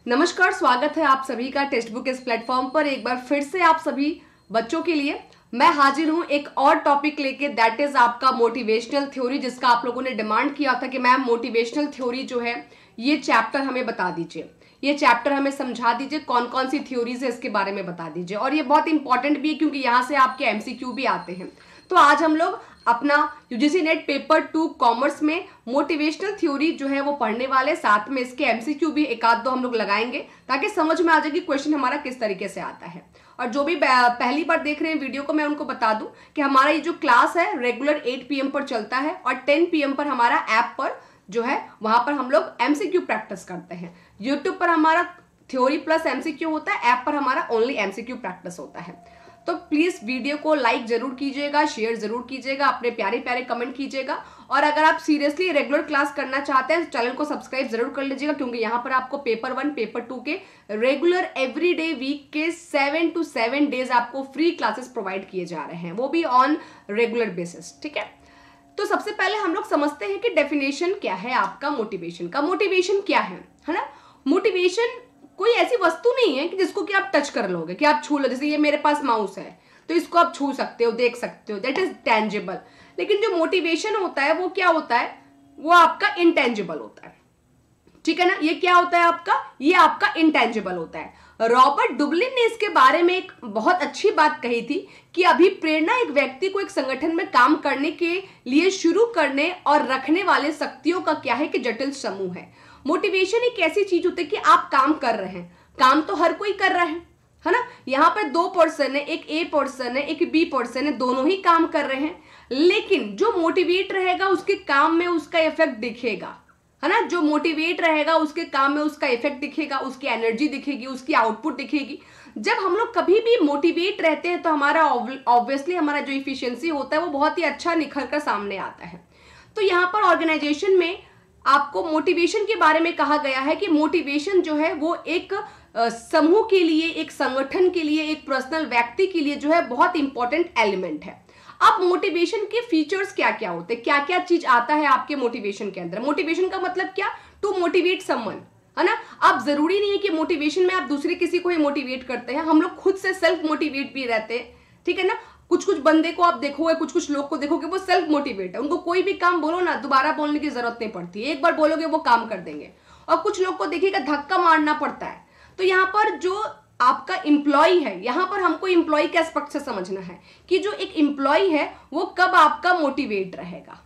नमस्कार, स्वागत है आप सभी का टेक्स्ट बुक इस प्लेटफॉर्म पर। एक बार फिर से आप सभी बच्चों के लिए मैं हाजिर हूं एक और टॉपिक लेके, दैट इज आपका मोटिवेशनल थ्योरी, जिसका आप लोगों ने डिमांड किया था कि मैम मोटिवेशनल थ्योरी जो है ये चैप्टर हमें बता दीजिए, ये चैप्टर हमें समझा दीजिए, कौन कौन सी थ्योरीज है इसके बारे में बता दीजिए। और ये बहुत इंपॉर्टेंट भी है क्योंकि यहाँ से आपके एमसीक्यू भी आते हैं। तो आज हम लोग अपना यूजीसी नेट पेपर 2 कॉमर्स में मोटिवेशनल थ्योरी जो है वो पढ़ने वाले, साथ में इसके एमसीक्यू भी एक आध दो हम लोग लगाएंगे ताकि समझ में आ जाए कि क्वेश्चन हमारा किस तरीके से आता है। और जो भी पहली बार देख रहे हैं वीडियो को, मैं उनको बता दूं कि हमारा ये जो क्लास है रेगुलर 8 PM पर चलता है और 10 PM पर हमारा ऐप पर जो है वहां पर हम लोग एमसीक्यू प्रैक्टिस करते हैं। यूट्यूब पर हमारा थ्योरी प्लस एमसीक्यू होता है, ऐप पर हमारा ओनली एमसीक्यू प्रैक्टिस होता है। तो प्लीज वीडियो को लाइक जरूर कीजिएगा, शेयर जरूर कीजिएगा, अपने प्यारे प्यारे कमेंट कीजिएगा। और अगर आप सीरियसली रेगुलर क्लास करना चाहते हैं तो चैनल को सब्सक्राइब जरूर कर लीजिएगा, क्योंकि यहाँ पर आपको पेपर 1 पेपर 2 के रेगुलर एवरीडे वीक के 7 to 7 डेज आपको फ्री क्लासेस प्रोवाइड किए जा रहे हैं, वो भी ऑन रेगुलर बेसिस। ठीक है, तो सबसे पहले हम लोग समझते हैं कि डेफिनेशन क्या है आपका मोटिवेशन का। मोटिवेशन क्या है ना? मोटिवेशन कोई ऐसी वस्तु नहीं है कि जिसको कि आप टच कर लोगे, कि आप छू लो। जैसे ये मेरे पास माउस है तो इसको आप छू सकते हो, देख सकते हो, दैट इज टेंजिबल। लेकिन जो मोटिवेशन होता है वो क्या होता है? वो आपका इंटेंजिबल होता है। ठीक है ना? ये क्या होता है आपका? ये आपका इंटेंजिबल होता है। रॉबर्ट डुबलिन ने इसके बारे में एक बहुत अच्छी बात कही थी कि अभिप्रेरणा एक व्यक्ति को एक संगठन में काम करने के लिए शुरू करने और रखने वाले शक्तियों का क्या है कि जटिल समूह है। मोटिवेशन एक ऐसी चीज होती है कि आप काम कर रहे हैं, काम तो हर कोई कर रहा है ना? यहाँ पर 2 पर्सन है, एक ए पर्सन है, एक बी पर्सन है, दोनों ही काम कर रहे हैं। लेकिन जो मोटिवेट रहेगा उसके काम में उसका इफेक्ट दिखेगा, है ना? जो मोटिवेट रहेगा उसके काम में उसका इफेक्ट दिखेगा, उसकी एनर्जी दिखेगी, उसकी आउटपुट दिखेगी। जब हम लोग कभी भी मोटिवेट रहते हैं तो हमारा ऑब्वियसली हमारा जो इफिशियंसी होता है वो बहुत ही अच्छा निखर कर सामने आता है। तो यहाँ पर ऑर्गेनाइजेशन में आपको मोटिवेशन के बारे में कहा गया है कि मोटिवेशन जो है वो एक समूह के लिए, एक संगठन के लिए, एक पर्सनल व्यक्ति के लिए जो है बहुत इंपॉर्टेंट एलिमेंट है। अब मोटिवेशन के फीचर्स क्या क्या होते हैं, क्या क्या चीज आता है आपके मोटिवेशन के अंदर? मोटिवेशन का मतलब क्या? टू मोटिवेट समवन, है ना? अब जरूरी नहीं है कि मोटिवेशन में आप दूसरे किसी को ही मोटिवेट करते हैं, हम लोग खुद से सेल्फ मोटिवेट भी रहते हैं। ठीक है ना? कुछ कुछ बंदे को आप देखोगे, कुछ कुछ लोग को देखोगे वो सेल्फ मोटिवेट है, उनको कोई भी काम बोलो ना दोबारा बोलने की जरूरत नहीं पड़ती, एक बार बोलोगे वो काम कर देंगे। और कुछ लोग को देखिएगा धक्का मारना पड़ता है। तो यहाँ पर जो आपका एम्प्लॉय है, यहाँ पर हमको एम्प्लॉय के एस्पेक्ट से समझना है कि जो एक एम्प्लॉय है वो कब आपका मोटिवेट रहेगा।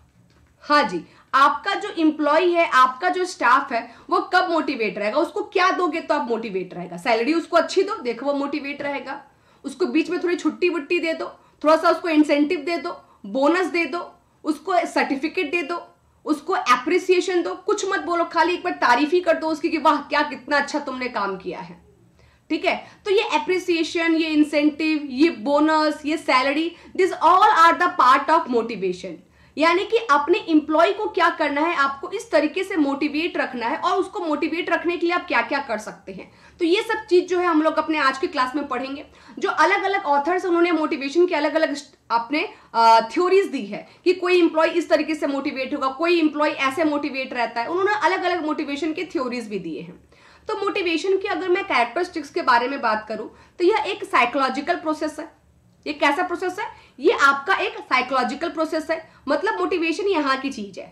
हाँ जी, आपका जो एम्प्लॉय है, आपका जो स्टाफ है वो कब मोटिवेट रहेगा? उसको क्या दोगे तो आप मोटिवेट रहेगा? सैलरी उसको अच्छी दो, देखो वो मोटिवेट रहेगा। उसको बीच में थोड़ी छुट्टी वुट्टी दे दो, थोड़ा सा उसको इंसेंटिव दे दो, बोनस दे दो, उसको सर्टिफिकेट दे दो, उसको एप्रिसिएशन दो। कुछ मत बोलो, खाली एक बार तारीफ ही कर दो उसकी कि वाह क्या कितना अच्छा तुमने काम किया है। ठीक है, तो ये एप्रिसिएशन, ये इंसेंटिव, ये बोनस, ये salary, this all are the part of motivation. यानी कि अपने एम्प्लॉय को क्या करना है, आपको इस तरीके से मोटिवेट रखना है और उसको मोटिवेट रखने के लिए आप क्या क्या कर सकते हैं। तो ये सब चीज जो है हम लोग अपने आज के क्लास में पढ़ेंगे। जो अलग अलग ऑथर्स उन्होंने मोटिवेशन के अलग अलग अपने थ्योरीज दी है कि कोई एम्प्लॉय इस तरीके से मोटिवेट होगा, कोई एम्प्लॉय ऐसे मोटिवेट रहता है। उन्होंने अलग अलग मोटिवेशन के थ्योरीज भी दिए हैं। तो मोटिवेशन की अगर मैं कैरेक्टरिस्टिक्स के बारे में बात करूं तो यह एक साइकोलॉजिकल प्रोसेस है। ये कैसा प्रोसेस है? ये आपका एक साइकोलॉजिकल प्रोसेस है। मतलब मोटिवेशन यहाँ की चीज है,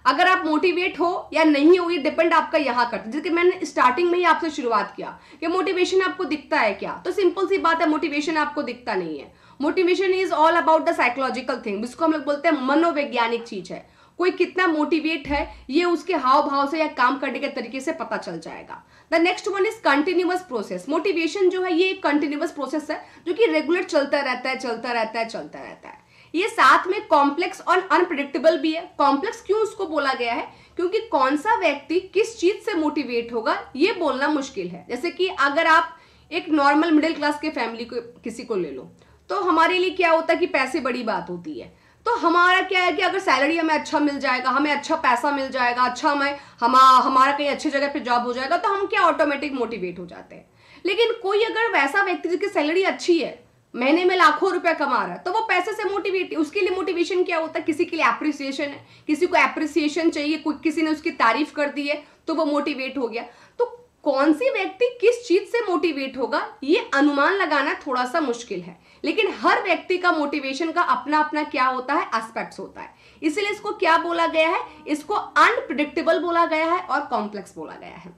अगर आप मोटिवेट हो या नहीं हो ये डिपेंड आपका यहाँ करता है। जैसे कि मैंने स्टार्टिंग में ही आपसे शुरुआत किया कि मोटिवेशन आपको दिखता है क्या, तो सिंपल सी बात है, मोटिवेशन आपको दिखता नहीं है। Motivation is all about the psychological thing, जिसको हम लोग बोलते हैं मनोवैज्ञानिक चीज है। कोई कितना मोटिवेट है ये उसके हाव भाव से या काम करने के तरीके से पता चल जाएगा। The next one is continuous process. Motivation जो है ये एक कंटिन्यूअस प्रोसेस है जो कि रेगुलर चलता रहता है, चलता रहता है, चलता रहता है। ये साथ में कॉम्प्लेक्स और अनप्रेडिक्टेबल भी है। कॉम्प्लेक्स क्यों उसको बोला गया है? क्योंकि कौन सा व्यक्ति किस चीज से मोटिवेट होगा ये बोलना मुश्किल है। जैसे कि अगर आप एक नॉर्मल मिडिल क्लास के फैमिली को किसी को ले लो तो हमारे लिए क्या होता है कि पैसे बड़ी बात होती है। तो हमारा क्या है कि अगर सैलरी हमें अच्छा मिल जाएगा, हमें अच्छा पैसा मिल जाएगा, अच्छा हमारा कहीं अच्छी जगह पे जॉब हो जाएगा, तो हम क्या ऑटोमेटिक मोटिवेट हो जाते हैं। लेकिन कोई अगर वैसा व्यक्ति जिसकी सैलरी अच्छी है, महीने में लाखों रुपया कमा रहा है, तो वो पैसे से मोटिवेट, उसके लिए मोटिवेशन क्या होता है? किसी के लिए एप्रिसिएशन है, किसी को एप्रिसिएशन चाहिए, किसी ने उसकी तारीफ कर दी है तो वो मोटिवेट हो गया। तो कौन सी व्यक्ति किस चीज से मोटिवेट होगा ये अनुमान लगाना थोड़ा सा मुश्किल है, लेकिन हर व्यक्ति का मोटिवेशन का अपना अपना क्या होता है, एस्पेक्ट्स होता है। इसीलिए इसको क्या बोला गया है, इसको अनप्रिडिक्टेबल बोला गया है और कॉम्प्लेक्स बोला गया है।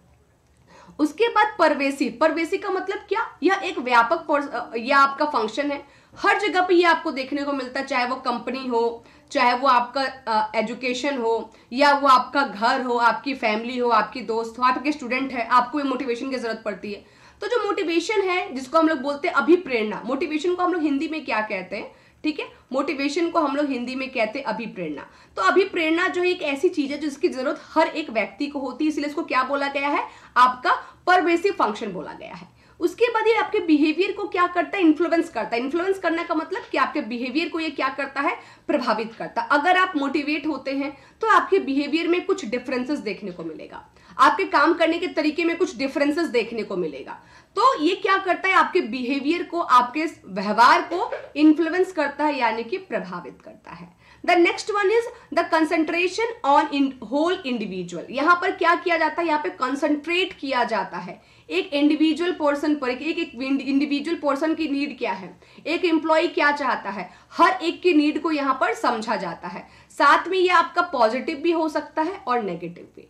उसके बाद परवेसिव, परवेसिव का मतलब क्या, यह एक व्यापक यह आपका फंक्शन है, हर जगह पे ये आपको देखने को मिलता है, चाहे वो कंपनी हो, चाहे वो आपका एजुकेशन हो, या वो आपका घर हो, आपकी फैमिली हो, आपकी दोस्त हो, आपके स्टूडेंट है, आपको मोटिवेशन की जरूरत पड़ती है। तो जो मोटिवेशन है जिसको हम लोग बोलते हैं अभिप्रेरणा, मोटिवेशन को हम लोग हिंदी में क्या कहते हैं, ठीक है, मोटिवेशन को हम लोग हिंदी में कहते हैं अभिप्रेरणा। तो अभिप्रेरणा जो है एक ऐसी चीज है जिसकी जरूरत हर एक व्यक्ति को होती है, इसलिए इसको क्या बोला गया है, आपका परवेसिव फंक्शन बोला गया है। उसके बाद ये आपके बिहेवियर को क्या करता है, इन्फ्लुएंस करता है। इन्फ्लुएंस करने का मतलब कि आपके बिहेवियर को ये क्या करता है, प्रभावित करता है। अगर आप मोटिवेट होते हैं तो आपके बिहेवियर में कुछ डिफरेंसेस देखने को मिलेगा, आपके काम करने के तरीके में कुछ डिफरेंसेस देखने को मिलेगा। तो ये क्या करता है, आपके बिहेवियर को, आपके व्यवहार को इन्फ्लुएंस करता है, यानी कि प्रभावित करता है। The next one is the concentration on whole individual. यहां पर क्या किया जाता है, यहाँ पे कंसंट्रेट किया जाता है एक इंडिविजुअल पर्सन पर। एक इंडिविजुअल पर्सन की नीड क्या है, एक एम्प्लॉय क्या चाहता है, हर एक की नीड को यहाँ पर समझा जाता है। साथ में ये आपका पॉजिटिव भी हो सकता है और नेगेटिव भी।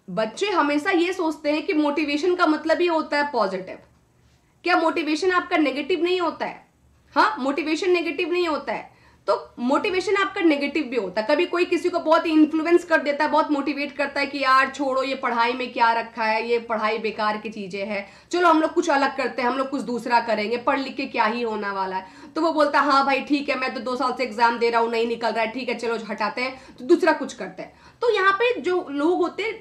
बच्चे हमेशा ये सोचते हैं कि मोटिवेशन का मतलब ही होता है पॉजिटिव। क्या मोटिवेशन आपका नेगेटिव नहीं होता है? हाँ, मोटिवेशन नेगेटिव नहीं होता है। तो मोटिवेशन आपका नेगेटिव भी होता है। कभी कोई किसी को बहुत इन्फ्लुएंस कर देता है, बहुत मोटिवेट करता है कि यार छोड़ो, ये पढ़ाई में क्या रखा है, ये पढ़ाई बेकार की चीजें हैं, चलो हम लोग कुछ अलग करते हैं, हम लोग कुछ दूसरा करेंगे, पढ़ लिख के क्या ही होने वाला है। तो वो बोलता है हाँ भाई ठीक है, मैं तो 2 साल से एग्जाम दे रहा हूँ, नहीं निकल रहा है, ठीक है चलो हटाते हैं, तो दूसरा कुछ करते हैं। तो यहाँ पे जो लोग होते हैं,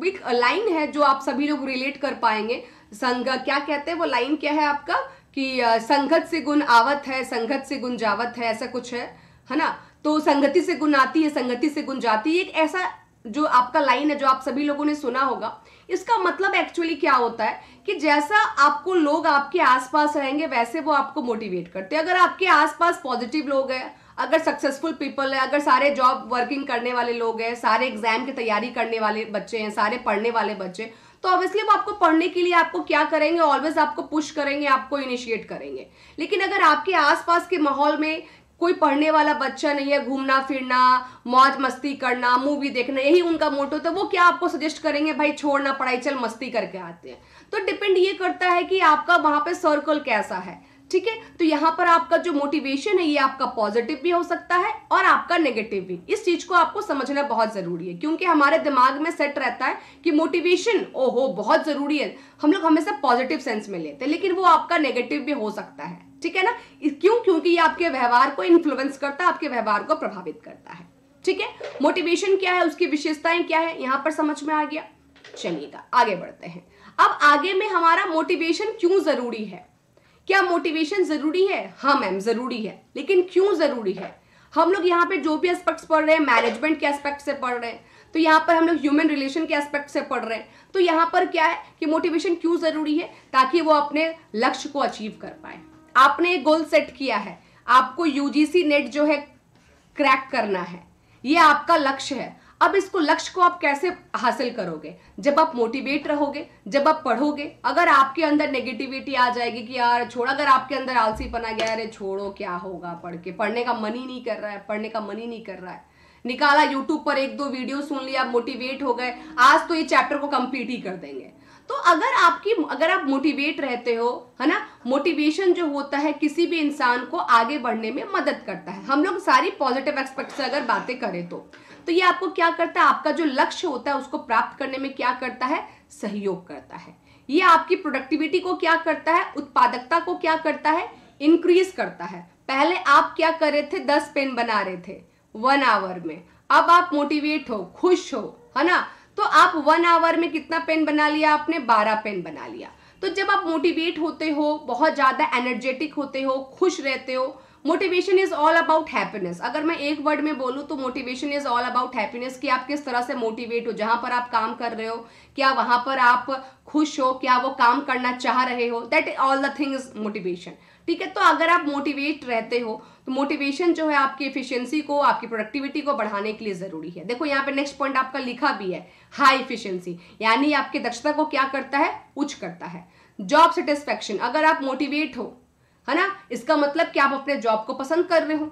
एक लाइन है जो आप सभी लोग रिलेट कर पाएंगे, संग क्या कहते हैं, वो लाइन क्या है आपका, कि संगत से गुण आवत है, संगत से गुण जावत है, ऐसा कुछ है ना। तो संगति से गुण आती है, संगति से गुण जाती है। एक ऐसा जो आपका लाइन है जो आप सभी लोगों ने सुना होगा। इसका मतलब एक्चुअली क्या होता है कि जैसा आपको लोग आपके आसपास रहेंगे वैसे वो आपको मोटिवेट करते हैं। अगर आपके आसपास पॉजिटिव लोग हैं, अगर सक्सेसफुल पीपल है, अगर सारे जॉब वर्किंग करने वाले लोग हैं, सारे एग्जाम की तैयारी करने वाले बच्चे हैं, सारे पढ़ने वाले बच्चे, तो ऑब्वियसली वो आपको पढ़ने के लिए आपको क्या करेंगे, ऑलवेज आपको पुश करेंगे, आपको इनिशिएट करेंगे। लेकिन अगर आपके आसपास के माहौल में कोई पढ़ने वाला बच्चा नहीं है, घूमना फिरना, मौज मस्ती करना, मूवी देखना, यही उनका मोटो, तो वो क्या आपको सजेस्ट करेंगे, भाई छोड़ना पढ़ाई, चल मस्ती करके आते हैं। तो डिपेंड ये करता है कि आपका वहां पे सर्कल कैसा है, ठीक है। तो यहाँ पर आपका जो मोटिवेशन है ये आपका पॉजिटिव भी हो सकता है और आपका नेगेटिव भी। इस चीज को आपको समझना बहुत जरूरी है, क्योंकि हमारे दिमाग में सेट रहता है कि मोटिवेशन ओहो बहुत जरूरी है, हम लोग हमेशा पॉजिटिव सेंस में लेते हैं, लेकिन वो आपका नेगेटिव भी हो सकता है, ठीक है ना। क्यों? क्योंकि ये आपके व्यवहार को इन्फ्लुएंस करता है, आपके व्यवहार को प्रभावित करता है, ठीक है। मोटिवेशन क्या है, उसकी विशेषताएं क्या है, यहां पर समझ में आ गया। चलिएगा आगे बढ़ते हैं। अब आगे में हमारा मोटिवेशन क्यों जरूरी है। क्या मोटिवेशन जरूरी है? हाँ मैम जरूरी है, लेकिन क्यों जरूरी है। हम लोग यहाँ पे जो भी एस्पेक्ट्स पढ़ रहे हैं, मैनेजमेंट के एस्पेक्ट से पढ़ रहे हैं, तो यहाँ पर हम लोग ह्यूमन रिलेशन के एस्पेक्ट से पढ़ रहे हैं। तो यहाँ पर क्या है कि मोटिवेशन क्यों जरूरी है, ताकि वो अपने लक्ष्य को अचीव कर पाए। आपने एक गोल सेट किया है, आपको यूजीसी नेट जो है क्रैक करना है, ये आपका लक्ष्य है। अब इसको लक्ष्य को आप कैसे हासिल करोगे, जब आप मोटिवेट रहोगे, जब आप पढ़ोगे। अगर आपके अंदर नेगेटिविटी आ जाएगी कि यार छोड़, अगर आपके अंदर आलसीपना गया, अरे छोड़ो क्या होगा पढ़ के, पढ़ने का मन ही नहीं कर रहा है, पढ़ने का मन ही नहीं कर रहा है, निकाला यूट्यूब पर 1-2 वीडियो सुन लिया, मोटिवेट हो गए, आज तो ये चैप्टर को कंप्लीट ही कर देंगे। तो अगर आप मोटिवेट रहते हो, है ना, मोटिवेशन जो होता है किसी भी इंसान को आगे बढ़ने में मदद करता है। हम लोग सारी पॉजिटिव एस्पेक्ट से अगर बातें करें तो ये आपको क्या करता है, आपका जो लक्ष्य होता है उसको प्राप्त करने में क्या करता है, सहयोग करता है। ये आपकी प्रोडक्टिविटी को क्या करता है, उत्पादकता को क्या करता है, इंक्रीज करता है। पहले आप क्या कर रहे थे, 10 पेन बना रहे थे 1 आवर में, अब आप मोटिवेट हो, खुश हो, है ना, तो आप 1 आवर में कितना पेन बना लिया आपने, 12 पेन बना लिया। तो जब आप मोटिवेट होते हो, बहुत ज्यादा एनर्जेटिक होते हो, खुश रहते हो, motivation is all about happiness. अगर मैं एक वर्ड में बोलूं तो motivation is all about happiness, कि आप किस तरह से मोटिवेट हो, जहां पर आप काम कर रहे हो क्या वहां पर आप खुश हो, क्या वो काम करना चाह रहे हो, that all the thing is motivation. ठीक है, तो अगर आप मोटिवेट रहते हो तो मोटिवेशन जो है आपकी एफिशिएंसी को, आपकी प्रोडक्टिविटी को बढ़ाने के लिए जरूरी है। देखो यहाँ पे नेक्स्ट पॉइंट आपका लिखा भी है, हाई एफिशिएंसी, यानी आपकी दक्षता को क्या करता है, उच्च करता है। जॉब सेटिस्फैक्शन, अगर आप मोटिवेट हो, है ना, इसका मतलब कि आप अपने जॉब को पसंद कर रहे हो।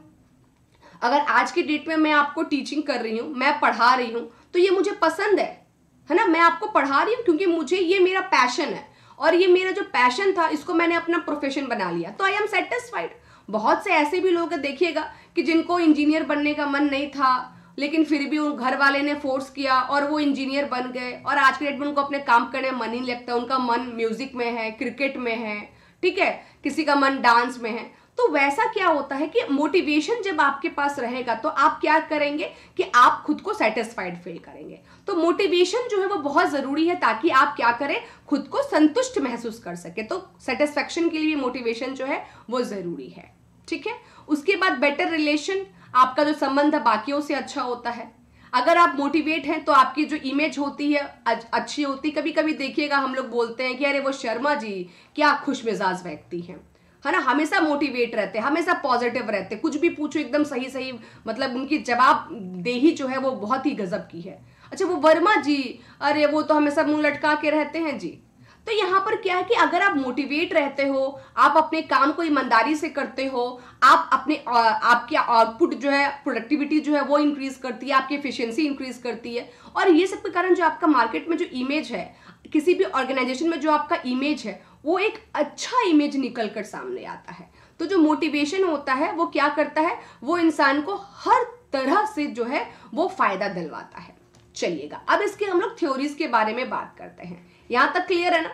अगर आज की डेट में मैं आपको टीचिंग कर रही हूं, मैं पढ़ा रही हूं, तो ये मुझे पसंद है ना, मैं आपको पढ़ा रही हूं क्योंकि मुझे ये मेरा पैशन है, और ये मेरा जो पैशन था इसको मैंने अपना प्रोफेशन बना लिया, तो आई एम सेटिस्फाइड। बहुत से ऐसे भी लोग देखिएगा कि जिनको इंजीनियर बनने का मन नहीं था, लेकिन फिर भी उन घर वाले ने फोर्स किया और वो इंजीनियर बन गए, और आज के डेट में उनको अपने काम करने में मन ही नहीं लगता, उनका मन म्यूजिक में है, क्रिकेट में है, ठीक है, किसी का मन डांस में है। तो वैसा क्या होता है कि मोटिवेशन जब आपके पास रहेगा तो आप क्या करेंगे कि आप खुद को सेटिस्फाइड फील करेंगे। तो मोटिवेशन जो है वो बहुत जरूरी है ताकि आप क्या करें, खुद को संतुष्ट महसूस कर सके। तो सेटिस्फैक्शन के लिए मोटिवेशन जो है वो जरूरी है। ठीक है, उसके बाद बेटर रिलेशन, आपका जो संबंध है बाकियों से अच्छा होता है। अगर आप मोटिवेट हैं तो आपकी जो इमेज होती है अच्छी होती। कभी कभी देखिएगा हम लोग बोलते हैं कि अरे वो शर्मा जी क्या खुश मिजाज व्यक्ति हैं, है ना, हमेशा मोटिवेट रहते हैं, हमेशा पॉजिटिव रहते हैं, कुछ भी पूछो एकदम सही सही, मतलब उनकी जवाब देही जो है वो बहुत ही गजब की है। अच्छा वो वर्मा जी, अरे वो तो हमेशा मुंह लटका के रहते हैं जी। तो यहाँ पर क्या है कि अगर आप मोटिवेट रहते हो, आप अपने काम को ईमानदारी से करते हो, आप अपने आपकी आउटपुट जो है, प्रोडक्टिविटी जो है वो इंक्रीज करती है, आपकी एफिशिएंसी इंक्रीज करती है, और ये सब के कारण जो आपका मार्केट में जो इमेज है, किसी भी ऑर्गेनाइजेशन में जो आपका इमेज है वो एक अच्छा इमेज निकल कर सामने आता है। तो जो मोटिवेशन होता है वो क्या करता है, वो इंसान को हर तरह से जो है वो फायदा दिलवाता है। चलिएगा अब इसके हम लोग थ्योरीज के बारे में बात करते हैं। यहां तक क्लियर है ना?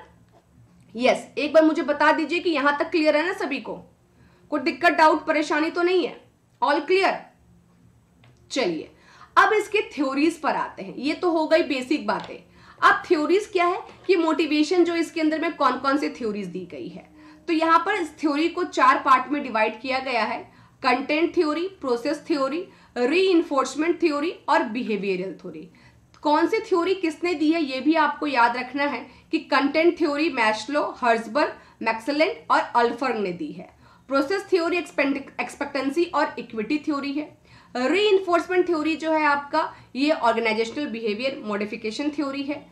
यस, एक बार मुझे बता दीजिए कि यहां तक क्लियर है ना सभी को, कोई दिक्कत डाउट परेशानी तो नहीं है, ऑल क्लियर। चलिए अब इसके थ्योरीज पर आते हैं। ये तो हो गई बेसिक बातें। अब थ्योरीज क्या है कि मोटिवेशन जो इसके अंदर में कौन कौन से थ्योरीज दी गई है। तो यहां पर इस थ्योरी को 4 पार्ट में डिवाइड किया गया है, content theory, process theory, reinforcement theory और बिहेवियरल थ्योरी। कौन सी थ्योरी किसने दी है ये भी आपको याद रखना है कि कंटेंट थ्योरी मैस्लो, हर्ट्जबर्ग, मैक्सवेल और अल्फर्ग ने दी है। प्रोसेस थ्योरी एक्सपेक्टेंसी और इक्विटी थ्योरी है। रीइंफोर्समेंट थ्योरी जो है आपका ये ऑर्गेनाइजेशनल बिहेवियर मॉडिफिकेशन थ्योरी है,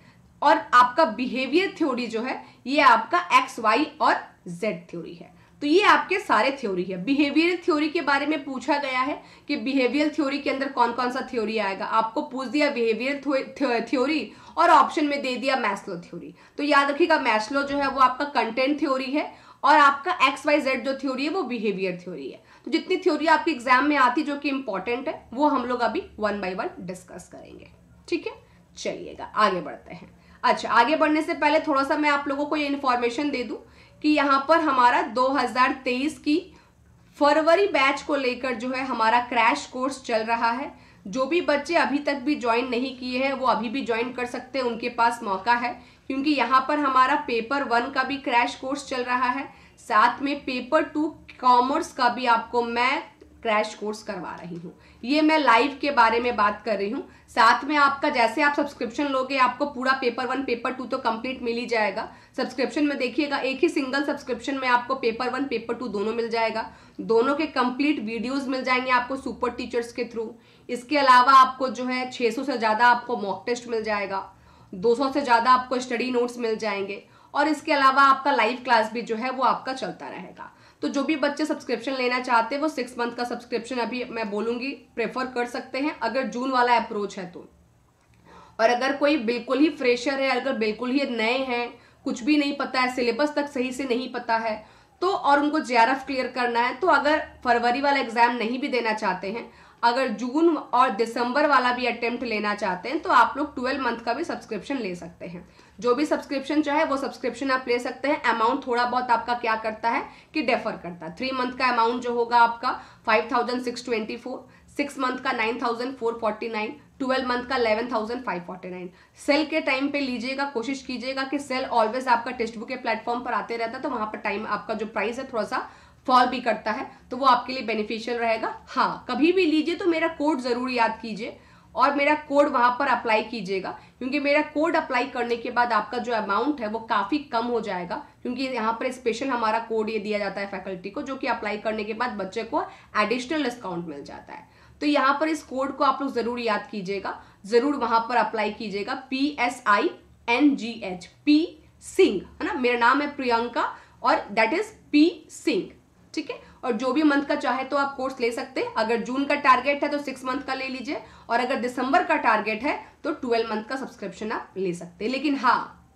और आपका बिहेवियर थ्योरी जो है ये आपका एक्स, वाई और जेड थ्योरी है। तो ये आपके सारे थ्योरी है। बिहेवियर थ्योरी के बारे में पूछा गया है कि बिहेवियर थ्योरी के अंदर कौन कौन सा थ्योरी आएगा, आपको पूछ दिया बिहेवियर थ्योरी और ऑप्शन में दे दिया मैस्लो थ्योरी। तो याद रखिएगा मैस्लो जो है वो आपका कंटेंट थ्योरी है, और आपका एक्स, वाई, जेड जो थ्योरी है वो बिहेवियर थ्योरी है। तो जितनी थ्योरी आपके एग्जाम में आती जो कि इंपॉर्टेंट है वो हम लोग अभी 1 by 1 डिस्कस करेंगे। ठीक है, चलिएगा आगे बढ़ते हैं। अच्छा, आगे बढ़ने से पहले थोड़ा सा मैं आप लोगों को ये इन्फॉर्मेशन दे दूं कि यहाँ पर हमारा 2023 की फरवरी बैच को लेकर जो है हमारा क्रैश कोर्स चल रहा है। जो भी बच्चे अभी तक भी ज्वाइन नहीं किए हैं वो अभी भी ज्वाइन कर सकते हैं, उनके पास मौका है, क्योंकि यहाँ पर हमारा पेपर 1 का भी क्रैश कोर्स चल रहा है, साथ में पेपर 2 कॉमर्स का भी आपको मैं क्रैश कोर्स करवा रही हूँ। ये मैं लाइव के बारे में बात कर रही हूँ। साथ में आपका जैसे आप सब्सक्रिप्शन लोगे आपको पूरा पेपर 1 पेपर 2 तो कंप्लीट मिल ही जाएगा। सब्सक्रिप्शन में देखिएगा एक ही सिंगल सब्सक्रिप्शन में आपको पेपर 1 पेपर 2 दोनों मिल जाएगा, दोनों के कंप्लीट वीडियोस मिल जाएंगे आपको सुपर टीचर्स के थ्रू। इसके अलावा आपको जो है 600 से ज्यादा आपको मॉक टेस्ट मिल जाएगा, 200 से ज्यादा आपको स्टडी नोट्स मिल जाएंगे, और इसके अलावा आपका लाइव क्लास भी जो है वो आपका चलता रहेगा। तो जो भी बच्चे सब्सक्रिप्शन लेना चाहते हैं वो 6 मंथ का सब्सक्रिप्शन अभी मैं बोलूंगी प्रेफर कर सकते हैं अगर जून वाला अप्रोच है तो। और अगर कोई बिल्कुल ही फ्रेशर है, अगर बिल्कुल ही नए हैं, कुछ भी नहीं पता है, सिलेबस तक सही से नहीं पता है तो, और उनको जेआरएफ क्लियर करना है, तो अगर फरवरी वाला एग्जाम नहीं भी देना चाहते हैं, अगर जून और दिसंबर वाला भी अटेम्प्ट लेना चाहते हैं तो आप लोग 12 मंथ का भी सब्सक्रिप्शन ले सकते हैं। जो भी सब्सक्रिप्शन चाहे वो सब्सक्रिप्शन आप ले सकते हैं। अमाउंट थोड़ा बहुत आपका क्या करता है कि डेफर करता है। 3 मंथ का अमाउंट जो होगा आपका 5624, 6 मंथ का 9449, 12 मंथ का 11549। सेल के टाइम पे लीजिएगा, कोशिश कीजिएगा कि सेल ऑलवेज आपका टेक्स्ट बुक के प्लेटफॉर्म पर आते रहता है, तो वहां पर टाइम आपका जो प्राइस है थोड़ा सा फॉल भी करता है, तो वो आपके लिए बेनिफिशियल रहेगा। हाँ, कभी भी लीजिए तो मेरा कोड जरूर याद कीजिए और मेरा कोड वहां पर अप्लाई कीजिएगा, क्योंकि मेरा कोड अप्लाई करने के बाद आपका जो अमाउंट है वो काफी कम हो जाएगा, क्योंकि यहाँ पर स्पेशल हमारा कोड ये दिया जाता है फैकल्टी को, जो कि अप्लाई करने के बाद बच्चे को एडिशनल डिस्काउंट मिल जाता है। तो यहाँ पर इस कोड को आप लोग जरूर याद कीजिएगा, जरूर वहां पर अप्लाई कीजिएगा। PSINGH, P सिंह, है ना, मेरा नाम है प्रियंका और दैट इज P सिंह, ठीक है। और जो भी मंथ का चाहे तो आप कोर्स ले सकते हैं। अगर जून का टारगेट है तो 6 मंथ का ले लीजिए, और अगर दिसंबर का टारगेट है तो 12 मंथ का सब्सक्रिप्शन आप ले सकते हैं। लेकिन हाँ,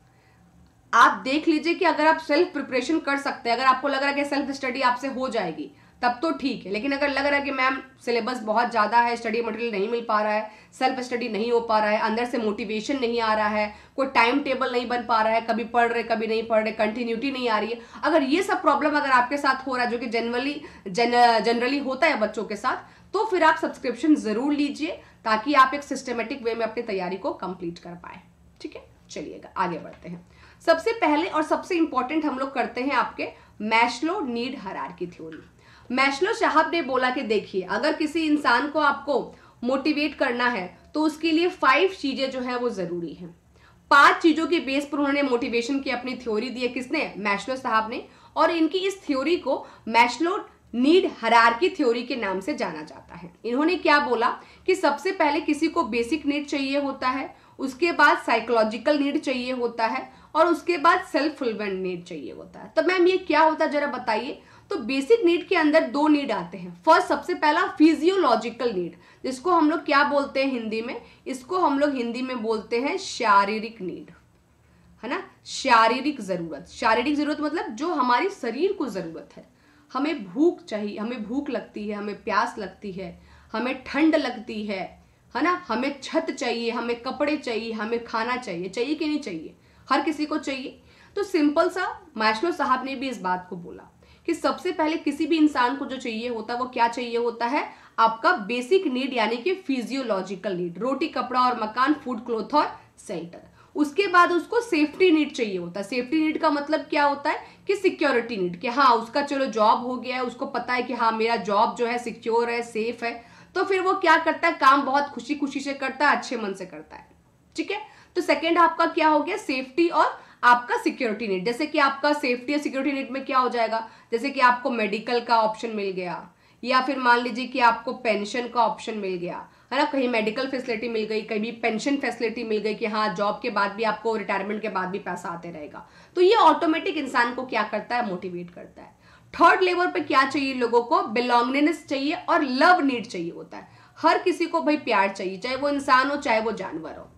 आप देख लीजिए कि अगर आप सेल्फ प्रिपरेशन कर सकते हैं, अगर आपको लग रहा है कि सेल्फ स्टडी आपसे हो जाएगी तब तो ठीक है। लेकिन अगर लग रहा है कि मैम सिलेबस बहुत ज़्यादा है, स्टडी मटेरियल नहीं मिल पा रहा है, सेल्फ स्टडी नहीं हो पा रहा है, अंदर से मोटिवेशन नहीं आ रहा है, कोई टाइम टेबल नहीं बन पा रहा है, कभी पढ़ रहे कभी नहीं पढ़ रहे, कंटिन्यूटी नहीं आ रही है, अगर ये सब प्रॉब्लम अगर आपके साथ हो रहा है, जो कि जनरली होता है बच्चों के साथ, तो फिर आप सब्सक्रिप्शन जरूर लीजिए, ताकि आप एक सिस्टमेटिक वे में अपनी तैयारी को कंप्लीट कर पाए। ठीक है, चलिएगा आगे बढ़ते हैं। सबसे पहले और सबसे इंपॉर्टेंट हम लोग करते हैं आपके Maslow need hierarchy theory. Maslow साहब ने बोला कि देखिए, अगर किसी इंसान को आपको मोटिवेट करना है तो उसके लिए 5 चीजें जो है वो जरूरी हैं। 5 चीजों के बेस पर उन्होंने मोटिवेशन की अपनी थ्योरी दी है। किसने? मैस्लो साहब ने। और इनकी इस थ्योरी को मैस्लो नीड हायरार्की थ्योरी के नाम से जाना जाता है। इन्होंने क्या बोला कि सबसे पहले किसी को बेसिक नीड चाहिए होता है, उसके बाद साइकोलॉजिकल नीड चाहिए होता है, और उसके बाद सेल्फ फुलफिलमेंट नीड चाहिए होता है। तो मैम ये क्या होता है जरा बताइए। तो बेसिक नीड के अंदर 2 नीड आते हैं। फर्स्ट, सबसे पहला फिजियोलॉजिकल नीड, जिसको हम लोग क्या बोलते हैं हिंदी में? इसको हम लोग हिंदी में बोलते हैं शारीरिक नीड, है ना, शारीरिक जरूरत। शारीरिक जरूरत मतलब जो हमारी शरीर को जरूरत है। हमें भूख चाहिए, हमें भूख लगती है, हमें प्यास लगती है, हमें ठंड लगती है ना, हमें छत चाहिए, हमें कपड़े चाहिए, हमें खाना चाहिए। चाहिए कि नहीं चाहिए? हर किसी को चाहिए। तो सिंपल सा मैस्लो साहब ने भी इस बात को बोला कि सबसे पहले किसी भी इंसान को जो चाहिए होता है वो क्या चाहिए होता है? आपका बेसिक नीड, यानी कि फिजियोलॉजिकल नीड, रोटी कपड़ा और मकान, फूड क्लोथ और शेल्टर। उसके बाद उसको सेफ्टी नीड चाहिए होता है। सेफ्टी नीड का मतलब क्या होता है कि सिक्योरिटी नीड, कि हाँ उसका चलो जॉब हो गया है, उसको पता है कि हाँ मेरा जॉब जो है सिक्योर है, सेफ है, तो फिर वो क्या करता है, काम बहुत खुशी खुशी से करता है, अच्छे मन से करता है। ठीक है, तो सेकेंड आपका क्या हो गया? सेफ्टी और आपका सिक्योरिटी नीड। जैसे कि आपका सेफ्टी और सिक्योरिटी नीड में क्या हो जाएगा? जैसे कि आपको मेडिकल का ऑप्शन मिल गया, या फिर मान लीजिए कि आपको पेंशन का ऑप्शन मिल गया, है ना, कहीं मेडिकल फैसिलिटी मिल गई, कहीं पेंशन फैसिलिटी मिल गई कि हाँ जॉब के बाद भी आपको, रिटायरमेंट के बाद भी पैसा आते रहेगा। तो ये ऑटोमेटिक इंसान को क्या करता है? मोटिवेट करता है। थर्ड लेवल पे क्या चाहिए लोगों को? बिलोंगिंगनेस चाहिए और लव नीड चाहिए होता है। हर किसी को भाई प्यार चाहिए, चाहे वो इंसान हो चाहे वो जानवर हो।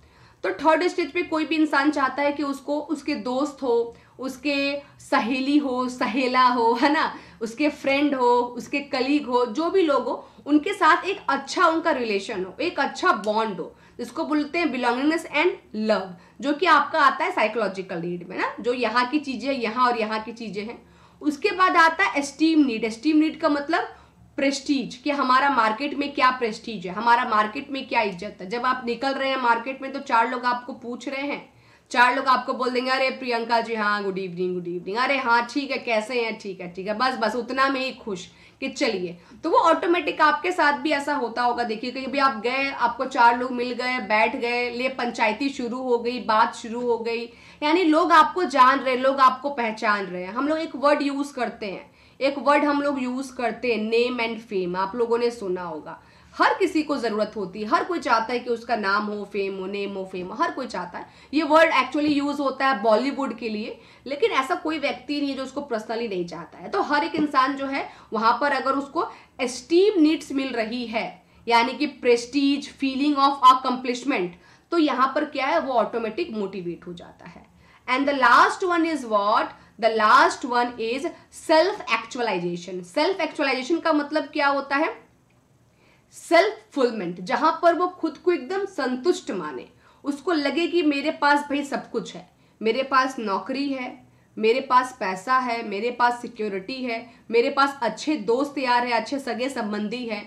तो थर्ड स्टेज पे कोई भी इंसान चाहता है कि उसको उसके दोस्त हो, उसके सहेली हो, सहेला हो, है ना, उसके फ्रेंड हो, उसके कलीग हो, जो भी लोग हो, उनके साथ एक अच्छा उनका रिलेशन हो, एक अच्छा बॉन्ड हो, जिसको बोलते हैं बिलोंगिंगनेस एंड लव, जो कि आपका आता है साइकोलॉजिकल नीड में ना, जो यहाँ की चीजें यहाँ और यहाँ की चीजें हैं। उसके बाद आता है एस्टीम नीड। एस्टीम नीड का मतलब प्रेस्टीज, कि हमारा मार्केट में क्या प्रेस्टीज है, हमारा मार्केट में क्या इज्जत है। जब आप निकल रहे हैं मार्केट में तो 4 लोग आपको पूछ रहे हैं, 4 लोग आपको बोल देंगे अरे प्रियंका जी हाँ गुड इवनिंग गुड इवनिंग, अरे हाँ ठीक है कैसे हैं, ठीक है ठीक है, बस बस उतना में ही खुश कि चलिए। तो वो ऑटोमेटिक आपके साथ भी ऐसा होता होगा। देखिए कहीं भी आप गए, आपको 4 लोग मिल गए, बैठ गए, ले पंचायती शुरू हो गई, बात शुरू हो गई, यानी लोग आपको जान रहे, लोग आपको पहचान रहे हैं। हम लोग एक वर्ड यूज करते हैं, एक वर्ड हम लोग यूज करते हैं, नेम एंड फेम, आप लोगों ने सुना होगा। हर किसी को जरूरत होती है, हर कोई चाहता है कि उसका नाम हो, फेम हो, नेम हो, फेम हो, हर कोई चाहता है। ये वर्ड एक्चुअली यूज होता है बॉलीवुड के लिए, लेकिन ऐसा कोई व्यक्ति नहीं है जो उसको पर्सनली नहीं चाहता है। तो हर एक इंसान जो है वहां पर अगर उसको एस्टीम नीड्स मिल रही है, यानी कि प्रेस्टीज, फीलिंग ऑफ अकम्प्लिशमेंट, तो यहाँ पर क्या है, वो ऑटोमेटिक मोटिवेट हो जाता है। And the last one is what? The last one is self actualization. Self actualization का मतलब क्या होता है? सेल्फ फुलफिलमेंट, जहां पर वो खुद को एकदम संतुष्ट माने, उसको लगे कि मेरे पास भाई सब कुछ है, मेरे पास नौकरी है, मेरे पास पैसा है, मेरे पास सिक्योरिटी है, मेरे पास अच्छे दोस्त यार है, अच्छे सगे संबंधी है,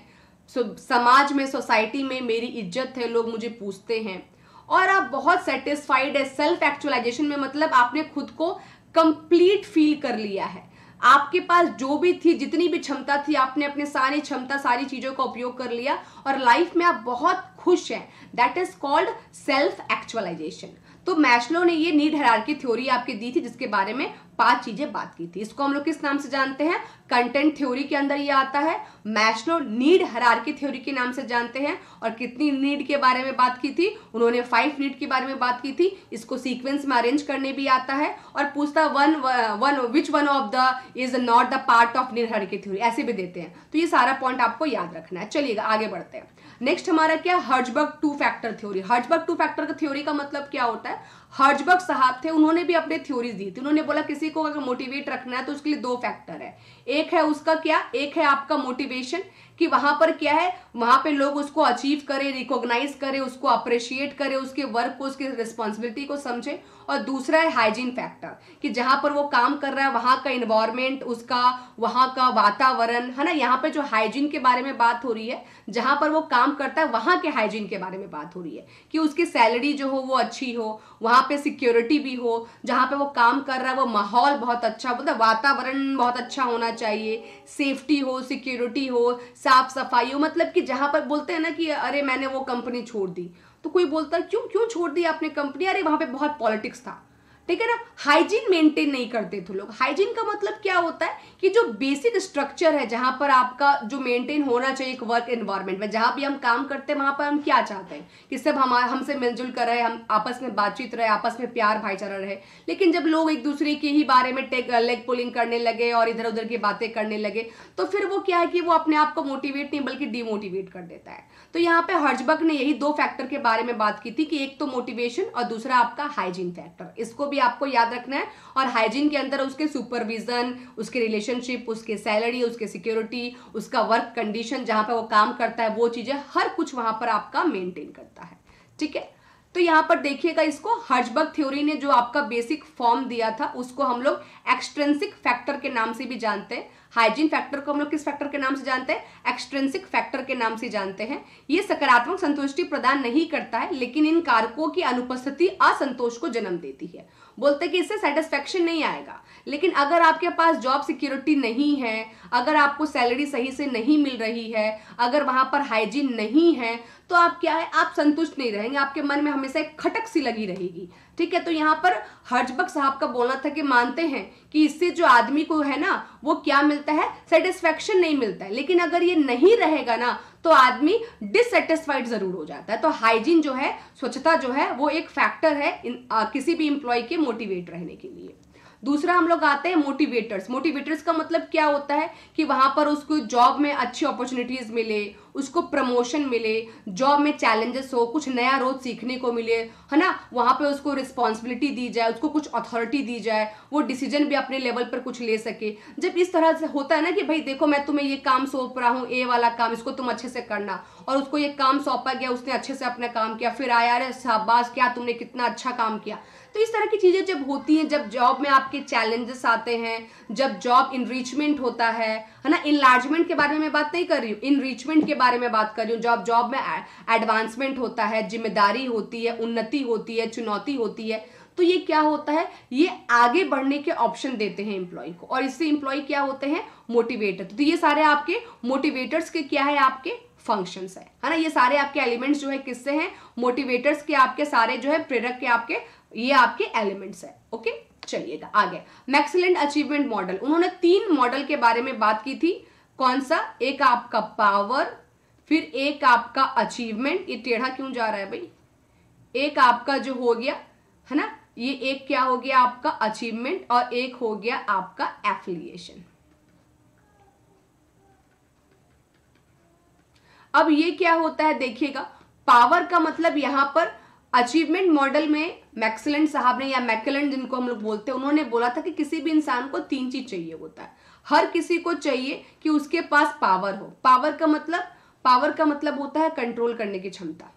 समाज में, सोसाइटी में मेरी इज्जत है, लोग मुझे पूछते हैं, और आप बहुत सेटिस्फाइड है। सेल्फ एक्चुअलाइजेशन में मतलब आपने खुद को कंप्लीट फील कर लिया है, आपके पास जो भी थी, जितनी भी क्षमता थी, आपने अपने सारी क्षमता, सारी चीजों का उपयोग कर लिया और लाइफ में आप बहुत खुश हैं। That is called self actualisation. तो मैस्लो ने ये नीड हायरार्की थ्योरी आपके दी थी, जिसके बारे में 5 चीजें बात की थी। इसको हम लोग किस नाम से जानते हैं? कंटेंट थ्योरी के अंदर ये आता है। मैस्लो नीड हायरार्की थ्योरी के नाम से जानते हैं। और कितनी नीड के बारे में बात की थी? उन्होंने 5 नीड के बारे में बात की थी। इसको सीक्वेंस में अरेंज करने भी आता है और पूछता which one of the is not the part of need hierarchy theory, ऐसे भी देते हैं। तो ये सारा पॉइंट आपको याद रखना है। चलिएगा आगे बढ़ते हैं। नेक्स्ट हमारा क्या? Herzberg 2 factor theory. Herzberg 2 factor theory का मतलब क्या होता है? हर्जबर्ग साहब थे, उन्होंने भी अपने थ्योरीज दी थी। उन्होंने बोला किसी को अगर मोटिवेट रखना है तो उसके लिए 2 फैक्टर है। एक है उसका क्या? एक है आपका मोटिवेशन, कि वहां पर क्या है, वहां पे लोग उसको अचीव करें, रिकॉग्नाइज करें, उसको अप्रिशिएट करें, उसके वर्क को, उसकी रिस्पॉन्सिबिलिटी को समझे। और दूसरा है हाइजीन फैक्टर, कि जहां पर वो काम कर रहा है वहां का इन्वायरमेंट, उसका वहां का वातावरण, है ना। यहाँ पे जो हाइजीन के बारे में बात हो रही है, जहां पर वो काम करता है वहां के हाइजीन के बारे में बात हो रही है, कि उसकी सैलरी जो हो वो अच्छी हो, वहां पे सिक्योरिटी भी हो, जहां पे वो काम कर रहा है वो माहौल बहुत अच्छा, मतलब वातावरण बहुत अच्छा होना चाहिए, सेफ्टी हो, सिक्योरिटी हो, साफ सफाई हो। मतलब कि जहां पर बोलते हैं ना कि अरे मैंने वो कंपनी छोड़ दी, तो कोई बोलता है क्यों छोड़ दी आपने कंपनी? अरे वहां पे बहुत पॉलिटिक्स था, ठीक है ना। हाइजीन मेंटेन नहीं करते थे लोग। हाइजीन का मतलब क्या होता है कि जो बेसिक स्ट्रक्चर है, जहां पर आपका जो मेंटेन होना चाहिए एक वर्क एनवायरनमेंट में, जहां भी हम काम करते हैं वहां पर हम क्या चाहते हैं कि सब हमसे मिलजुल कर रहे, हम आपस में बातचीत रहे, आपस में प्यार भाईचारा रहे। लेकिन जब लोग एक दूसरे के ही बारे में लेग पुलिंग करने लगे और इधर उधर की बातें करने लगे, तो फिर वो क्या है कि वो अपने आप को मोटिवेट नहीं बल्कि डिमोटिवेट कर देता है। तो यहाँ पे हर्जबर्ग ने यही 2 फैक्टर के बारे में बात की थी, कि एक तो मोटिवेशन और दूसरा आपका हाइजीन फैक्टर। इसको भी आपको याद रखना है। और हाइजीन के अंदर उसके सुपरविजन, उसके रिलेशनशिप, उसके सैलरी, उसके सिक्योरिटी, उसका वर्क कंडीशन, जहां पे वो काम करता है, वो चीजें हर कुछ वहां पर आपका मेंटेन करता है, ठीक है। तो यहां पर देखिएगा, इसको हर्जबर्ग थ्योरी ने जो आपका बेसिक फॉर्म दिया था उसको हम लोग एक्सट्रिंसिक फैक्टर के नाम से भी जानते हैं। हाइजीन फैक्टर को हम लोग किस फैक्टर के नाम से जानते हैं? एक्सट्रिंसिक फैक्टर के नाम से जानते हैं। ये सकारात्मक संतुष्टि प्रदान नहीं करता है, लेकिन इन कारकों की अनुपस्थिति असंतोष को जन्म देती है। बोलते कि इससे सेटिस्फेक्शन नहीं आएगा, लेकिन अगर आपके पास जॉब सिक्योरिटी नहीं है, अगर आपको सैलरी सही से नहीं मिल रही है, अगर वहां पर हाइजीन नहीं है, तो आप क्या है, आप संतुष्ट नहीं रहेंगे, आपके मन में हमेशा एक खटक सी लगी रहेगी, ठीक है। तो यहाँ पर हर्जबर्ग साहब का बोलना था कि मानते हैं कि इससे जो आदमी को है ना, वो क्या मिलता है? सेटिस्फेक्शन नहीं मिलता है। लेकिन अगर ये नहीं रहेगा ना, तो आदमी डिससेटिस्फाइड जरूर हो जाता है। तो हाइजीन जो है, स्वच्छता जो है, वो एक फैक्टर है किसी भी इंप्लॉय के मोटिवेट रहने के लिए। दूसरा हम लोग आते हैं मोटिवेटर्स। मोटिवेटर्स का मतलब क्या होता है कि वहां पर उसको जॉब में अच्छी अपॉर्चुनिटीज मिले, उसको प्रमोशन मिले, जॉब में चैलेंजेस हो, कुछ नया रोज सीखने को मिले, है ना। वहां पे उसको रिस्पॉन्सिबिलिटी दी जाए, उसको कुछ अथॉरिटी दी जाए, वो डिसीजन भी अपने लेवल पर कुछ ले सके। जब इस तरह से होता है ना कि भाई देखो मैं तुम्हें ये काम सौंप रहा हूँ, ए वाला काम, इसको तुम अच्छे से करना, और उसको ये काम सौंपा गया, उसने अच्छे से अपना काम किया, फिर आया अरे शाबाश क्या तुमने कितना अच्छा काम किया। तो इस तरह की चीजें जब होती हैं, जब जॉब में आपके चैलेंजेस आते हैं, जब जॉब इनरिचमेंट होता है ना। इनलार्जमेंट के बारे में मैं बात नहीं कर रही हूँ, इनरिचमेंट के बारे में बात कर रही हूँ। जब जॉब में एडवांसमेंट होता है, जिम्मेदारी होती है, उन्नति होती है, चुनौती होती है, तो ये क्या होता है, ये आगे बढ़ने के ऑप्शन देते हैं एम्प्लॉय को, और इससे एम्प्लॉय क्या होते हैं? मोटिवेटर। तो ये सारे आपके मोटिवेटर्स के क्या है? आपके फंक्शंस है ना। ये सारे आपके एलिमेंट्स जो है किससे हैं? मोटिवेटर्स के, आपके सारे जो है प्रेरक के आपके, ये आपके एलिमेंट्स है। ओके, चलिएगा आगे। मैक्सिलेंट अचीवमेंट मॉडल, उन्होंने 3 मॉडल के बारे में बात की थी। कौन सा? एक आपका पावर, फिर एक आपका अचीवमेंट, ये टेढ़ा क्यों जा रहा है भाई, एक आपका जो हो गया है ना, ये एक क्या हो गया आपका अचीवमेंट, और एक हो गया आपका एफिलिएशन। अब ये क्या होता है देखिएगा, पावर का मतलब यहां पर अचीवमेंट मॉडल में मैक्सिलेंट साहब ने, या मैकलेंड जिनको हम लोग बोलते हैं, उन्होंने बोला था कि किसी भी इंसान को 3 चीज चाहिए होता है। हर किसी को चाहिए कि उसके पास पावर हो। पावर का मतलब होता है कंट्रोल करने की क्षमता।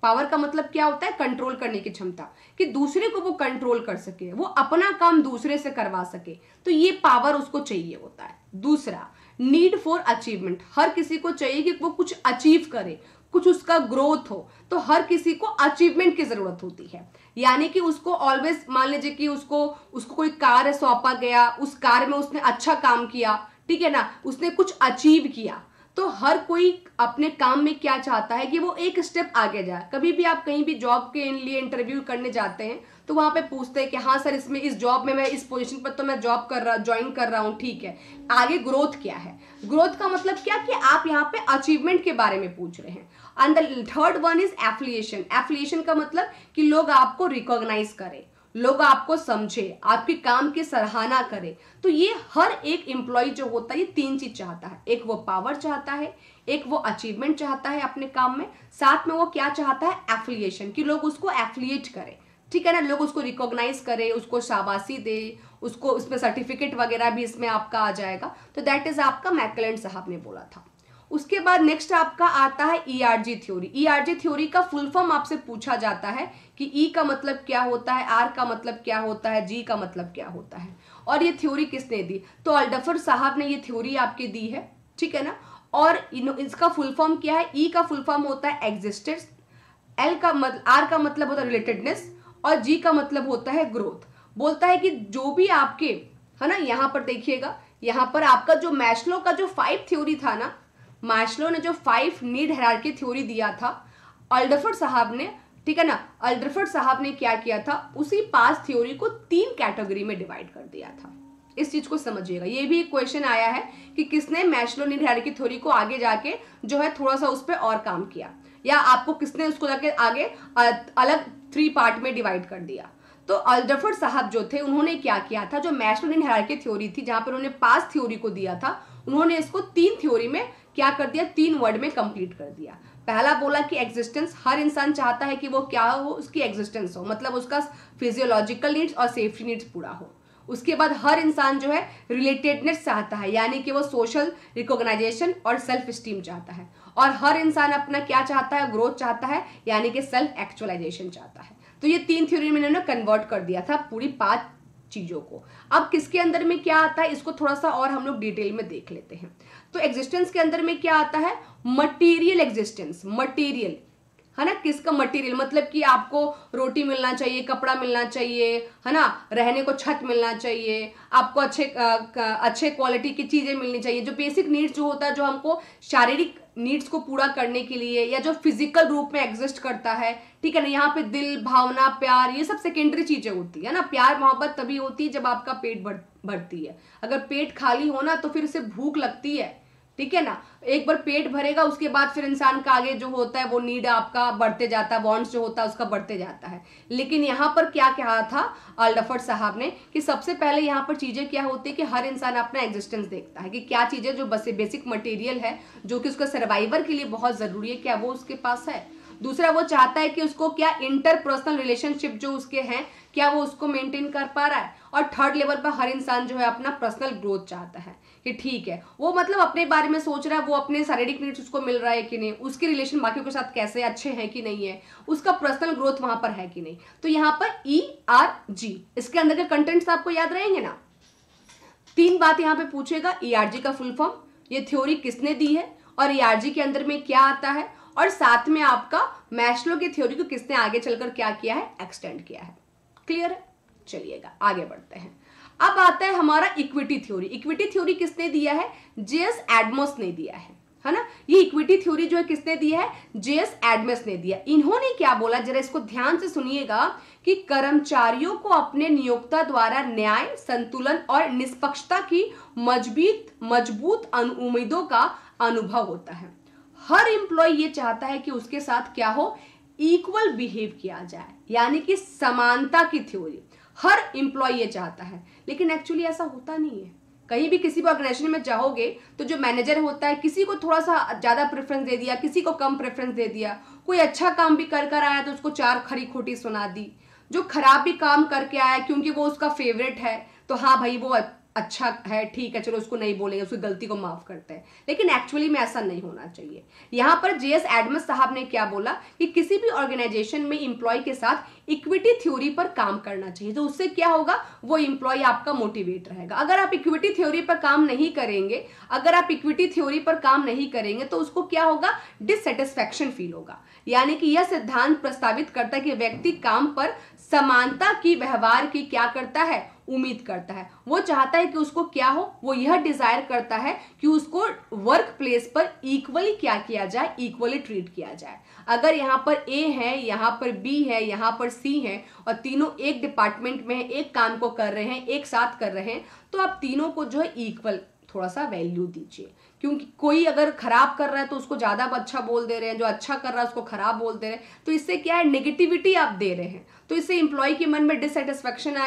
पावर का मतलब क्या होता है? कंट्रोल करने की क्षमता, कि दूसरे को वो कंट्रोल कर सके, वो अपना काम दूसरे से करवा सके, तो ये पावर उसको चाहिए होता है। दूसरा, नीड फॉर अचीवमेंट, हर किसी को चाहिए कि वो कुछ अचीव करे, कुछ उसका ग्रोथ हो, तो हर किसी को अचीवमेंट की जरूरत होती है। यानी कि उसको ऑलवेज मान लीजिए कि उसको कोई कार्य सौंपा गया, उस कार्य में उसने अच्छा काम किया, ठीक है ना, उसने कुछ अचीव किया, तो हर कोई अपने काम में क्या चाहता है कि वो एक स्टेप आगे जाए। कभी भी आप कहीं भी जॉब के लिए इंटरव्यू करने जाते हैं तो वहां पे पूछते हैं कि हाँ सर, इसमें इस जॉब में मैं इस पोजीशन पर तो मैं ज्वाइन कर रहा हूँ, ठीक है, आगे ग्रोथ क्या है। ग्रोथ का मतलब क्या कि आप यहाँ पे अचीवमेंट के बारे में पूछ रहे हैं। And the third one is affiliation. Affiliation का मतलब कि लोग आपको रिकॉग्नाइज करें, लोग आपको समझे, आपके काम की सराहना करे। तो ये हर एक एम्प्लॉय जो होता है ये 3 चीज चाहता है। एक वो पावर चाहता है, एक वो अचीवमेंट चाहता है अपने काम में, साथ में वो क्या चाहता है, एफिलिएशन, कि लोग उसको एफिलिएट करें, ठीक है ना, लोग उसको रिकॉग्नाइज करे, उसको शाबाशी दे, उसको उसमें सर्टिफिकेट वगैरह भी इसमें आपका आ जाएगा। तो दैट इज आपका मैकलेलैंड साहब ने बोला था। उसके बाद नेक्स्ट आपका आता है ईआरजी थ्योरी। ईआरजी थ्योरी का फुल फॉर्म आपसे पूछा जाता है कि ई का मतलब क्या होता है, आर का मतलब क्या होता है, जी का मतलब क्या होता है, और ये थ्योरी किसने दी। तो अल्डफर साहब ने ये थ्योरी आपके दी है, ठीक है ना। और इसका फुल फॉर्म क्या है, ई का फुल फॉर्म होता है एग्जिस्टेंस, आर का मतलब होता है रिलेटेडनेस, और जी का मतलब होता है ग्रोथ। बोलता है कि जो भी आपके, है ना, यहां पर देखिएगा, यहां पर आपका जो मैस्लो का जो 5 थ्योरी था ना, मैस्लो ने जो 5 नीड हायरार्की थ्योरी दिया था, अल्डरफर्ड साहब ने, ठीक है ना, अल्डरफर्ड साहब ने क्या किया था, उसी 5 थ्योरी को 3 कैटेगरी में डिवाइड कर दिया था। इस चीज को समझिएगा। ये भी क्वेश्चन आया है कि किसने मैस्लो नीड हायरार्की थ्योरी को आगे जाके जो है थोड़ा सा उस पर और काम किया, या आपको किसने उसको जाके आगे अलग 3 पार्ट में डिवाइड कर दिया। तो अल्डरफर्ड साहब जो थे उन्होंने क्या किया था, जो मैस्लो नीड हायरार्की थ्योरी थी जहां पर उन्होंने 5 थ्योरी को दिया था, उन्होंने इसको 3 थ्योरी में क्या कर दिया, 3 वर्ड में कंप्लीट कर दिया। पहला बोला कि एग्जिस्टेंस, हर इंसान चाहता है कि वो क्या हो, उसकी एग्जिस्टेंस हो, मतलब उसका फिजियोलॉजिकल नीड्स और सेफ्टी नीड्स पूरा हो। उसके बाद हर इंसान जो है रिलेटेडनेस चाहता है, यानी कि वो सोशल रिकॉग्नाइजेशन और सेल्फ स्टीम चाहता है। और हर इंसान अपना क्या चाहता है, ग्रोथ चाहता है, यानी कि सेल्फ एक्चुअलाइजेशन चाहता है। तो ये 3 थ्योरी में इन्होंने कन्वर्ट कर दिया था पूरी 5 चीजों को। अब किसके अंदर में क्या आता है, इसको थोड़ा सा और हम लोग डिटेल में देख लेते हैं। तो एग्जिस्टेंस के अंदर में क्या आता है, मटेरियल एग्जिस्टेंस। मटेरियल है ना, किसका मटेरियल, मतलब कि आपको रोटी मिलना चाहिए, कपड़ा मिलना चाहिए, है ना, रहने को छत मिलना चाहिए, आपको अच्छे क्वालिटी की चीजें मिलनी चाहिए। जो बेसिक नीड्स जो होता है, जो हमको शारीरिक नीड्स को पूरा करने के लिए, या जो फिजिकल रूप में एग्जिस्ट करता है, ठीक है ना। यहाँ पे दिल, भावना, प्यार, ये सब सेकेंडरी चीजें होती है ना। प्यार मोहब्बत तभी होती है जब आपका पेट भरती है। अगर पेट खाली हो ना तो फिर उसे भूख लगती है, ठीक है ना। एक बार पेट भरेगा उसके बाद फिर इंसान का आगे जो होता है वो नीड आपका बढ़ते जाता है, वांट्स जो होता है उसका बढ़ते जाता है। लेकिन यहाँ पर क्या कहा था अल्डरफर्ड साहब ने कि सबसे पहले यहाँ पर चीजें क्या होती है कि हर इंसान अपना एग्जिस्टेंस देखता है कि क्या चीजें जो बस बेसिक मटेरियल है जो कि उसका सर्वाइवर के लिए बहुत जरूरी है, क्या वो उसके पास है। दूसरा वो चाहता है कि उसको क्या इंटरपर्सनल रिलेशनशिप जो उसके हैं क्या वो उसको मेंटेन कर पा रहा है। और थर्ड लेवल पर हर इंसान जो है अपना पर्सनल ग्रोथ चाहता है कि ठीक है वो मतलब अपने बारे में सोच रहा है, वो अपने शारीरिक नीड्स उसको मिल रहा है कि नहीं, उसके रिलेशन बाकियों के साथ कैसे अच्छे हैं कि नहीं है, उसका पर्सनल ग्रोथ वहां पर है कि नहीं। तो यहाँ पर ERG, इसके अंदर के कंटेंट्स आपको याद रहेंगे ना। 3 बात यहाँ पे पूछेगा, ERG का फुल फॉर्म, ये थ्योरी किसने दी है, और ERG के अंदर में क्या आता है, और साथ में आपका मैस्लो की थ्योरी को किसने आगे चलकर क्या किया है, एक्सटेंड किया है। क्लियर है, चलिएगा आगे बढ़ते हैं। अब आता है हमारा इक्विटी थ्योरी। इक्विटी थ्योरी किसने दिया है, जेएस एडमस ने दिया है ना। ये इक्विटी थ्योरी जो है किसने दिया है, जेएस एडमस ने दिया। इन्होंने क्या बोला, जरा इसको ध्यान से सुनिएगा, कि कर्मचारियों को अपने नियोक्ता द्वारा न्याय, संतुलन और निष्पक्षता की मजबूत उम्मीदों का अनुभव होता है। हर एम्प्लॉय ये चाहता है कि उसके साथ क्या हो, इक्वल बिहेव किया जाए, यानी कि समानता की थ्योरी। हर एम्प्लॉय ये चाहता है, लेकिन एक्चुअली ऐसा होता नहीं है। कहीं भी किसी भी ऑर्गेनाइजेशन में जाओगे तो जो मैनेजर होता है, किसी को थोड़ा सा ज्यादा प्रेफरेंस दे दिया, किसी को कम प्रेफरेंस दे दिया। कोई अच्छा काम भी कर आया तो उसको 4 खरी खोटी सुना दी। जो खराब भी काम करके आया क्योंकि वो उसका फेवरेट है तो हाँ भाई वो अच्छा है, ठीक है, चलो उसको नहीं बोलेंगे, उसकी गलती को माफ करते हैं। लेकिन एक्चुअली में ऐसा नहीं होना चाहिए। यहाँ पर जेएस एडमस साहब ने क्या बोला कि किसी भी ऑर्गेनाइजेशन में एम्प्लॉय के साथ इक्विटी थ्योरी पर काम करना चाहिए। तो उससे क्या होगा, वो एम्प्लॉय आपका मोटिवेट रहेगा। अगर आप इक्विटी थ्योरी पर काम नहीं करेंगे, तो उसको क्या होगा, डिससेटिस्फैक्शन फील होगा। यानी कि यह सिद्धांत प्रस्तावित करता है कि व्यक्ति काम पर समानता की व्यवहार की क्या करता है, उम्मीद करता है। वो चाहता है कि उसको क्या हो, वो यह डिजायर करता है कि उसको वर्क प्लेस पर इक्वली क्या किया जाए, इक्वली ट्रीट किया जाए। अगर यहाँ पर ए है, यहाँ पर बी है, यहाँ पर सी है और तीनों एक डिपार्टमेंट में एक काम को कर रहे हैं, एक साथ कर रहे हैं, तो आप तीनों को जो है इक्वल थोड़ा सा वैल्यू दीजिए। क्योंकि कोई अगर खराब कर रहा है तो उसको ज्यादा अच्छा बोल दे रहे हैं, जो अच्छा कर रहा है उसको खराब बोल दे रहे हैं, तो इससे क्या है, नेगेटिविटी आप दे रहे हैं। तो इससे इंप्लॉय के मन में डिससेटिस्फैक्शन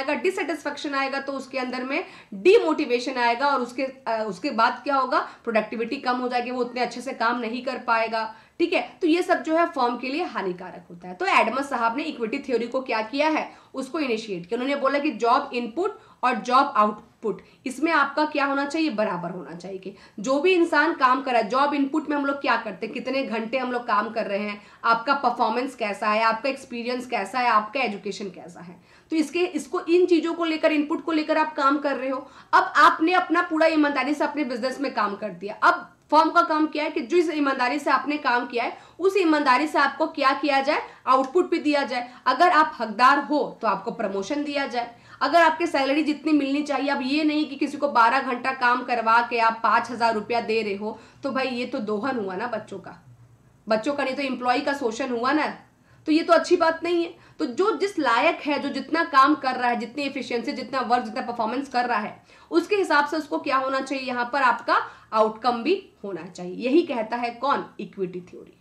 आएगा, तो उसके अंदर में डीमोटिवेशन आएगा और उसके बाद क्या होगा, प्रोडक्टिविटी कम हो जाएगी, वो उतने अच्छे से काम नहीं कर पाएगा। ठीक है, तो ये सब जो है फर्म के लिए हानिकारक होता है। तो एडमस साहब ने इक्विटी थ्योरी को क्या किया है, उसको इनिशिएट किया। उन्होंने बोला कि जॉब इनपुट और जॉब आउटपुट, इसमें आपका क्या होना चाहिए, बराबर होना चाहिए। कि जो भी इंसान काम कर रहा है, जॉब इनपुट में हम लोग क्या करते हैं, कितने घंटे हम लोग काम कर रहे हैं, आपका परफॉर्मेंस कैसा है, आपका एक्सपीरियंस कैसा है, आपका एजुकेशन कैसा है। तो इसको इन चीजों को लेकर, इनपुट को लेकर आप काम कर रहे हो। अब आपने अपना पूरा ईमानदारी से अपने बिजनेस में काम कर दिया। अब फर्म का काम क्या है कि जिस ईमानदारी से आपने काम किया है, उस ईमानदारी से आपको क्या किया जाए, आउटपुट भी दिया जाए। अगर आप हकदार हो तो आपको प्रमोशन दिया जाए। अगर आपके सैलरी जितनी मिलनी चाहिए, अब ये नहीं कि किसी को 12 घंटा काम करवा के आप 5,000 रुपया दे रहे हो, तो भाई ये तो दोहन हुआ ना बच्चों का नहीं तो एम्प्लॉय का शोषण हुआ ना। तो ये तो अच्छी बात नहीं है। तो जो जिस लायक है, जो जितना काम कर रहा है, जितनी एफिशिएंसी, जितना वर्क, जितना परफॉर्मेंस कर रहा है, उसके हिसाब से उसको क्या होना चाहिए, यहां पर आपका आउटकम भी होना चाहिए। यही कहता है कौन, इक्विटी थ्योरी।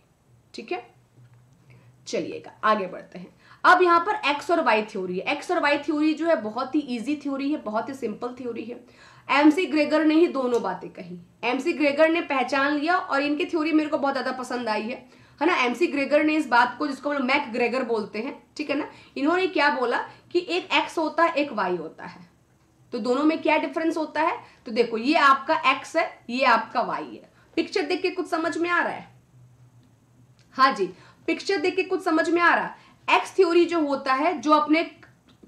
ठीक है, चलिएगा आगे बढ़ते हैं। अब यहां पर एक्स और वाई थ्योरी है। एक्स और वाई थ्योरी जो है बहुत ही इजी थ्योरी है, बहुत ही सिंपल थ्योरी है। एमसी ग्रेगर ने ही दोनों बातें कही। एमसी ग्रेगर ने पहचान लिया और इनकी थ्योरी मेरे को बहुत ज्यादा पसंद आई है ना। एमसी ग्रेगर ने इस बात को, जिसको हम लोग मैक ग्रेगर बोलते हैं, ठीक है ना, इन्होंने क्या बोला कि एक एक्स होता है, एक वाई होता है। तो दोनों में क्या डिफरेंस होता है, तो देखो ये आपका एक्स है, ये आपका वाई है। पिक्चर देख के कुछ समझ में आ रहा है? हाँ जी, पिक्चर देख के कुछ समझ में आ रहा है। एक्स थ्योरी जो होता है, जो अपने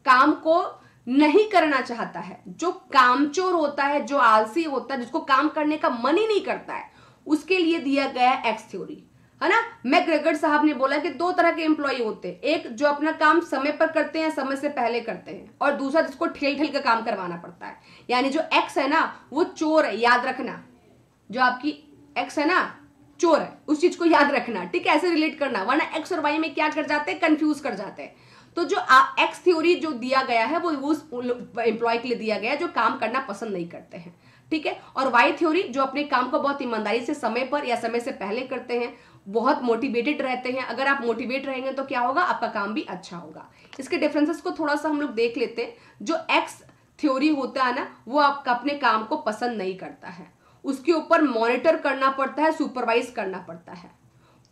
काम को नहीं करना चाहता है, जो कामचोर होता है, जो आलसी होता है, जिसको काम करने का मन ही नहीं करता है, उसके लिए दिया गया है एक्स थ्योरी, है ना। मैकग्रेगर साहब ने बोला कि दो तरह के एम्प्लॉय होते हैं, एक जो अपना काम समय पर करते हैं, समय से पहले करते हैं, और दूसरा जिसको ठेल ठेल का काम करवाना पड़ता है। यानी जो एक्स है ना, वो चोर है, याद रखना। जो आपकी एक्स है ना, चोर है, उस चीज को याद रखना, ठीक है, ऐसे रिलेट करना, वरना एक्स और वाई में क्या कर जाते हैं, कंफ्यूज कर जाते हैं। तो जो एक्स थ्योरी जो दिया गया है, वो उस एम्प्लॉय के लिए दिया गया है जो काम करना पसंद नहीं करते हैं, ठीक है। और वाई थ्योरी जो अपने काम को बहुत ईमानदारी से समय पर या समय से पहले करते हैं, बहुत मोटिवेटेड रहते हैं। अगर आप मोटिवेट रहेंगे तो क्या होगा, आपका काम भी अच्छा होगा। इसके डिफरेंसेस को थोड़ा सा हम लोग देख लेते हैं। जो एक्स थ्योरी होता है ना, वो आपका अपने काम को पसंद नहीं करता है, उसके ऊपर मॉनिटर करना पड़ता है, सुपरवाइज करना पड़ता है।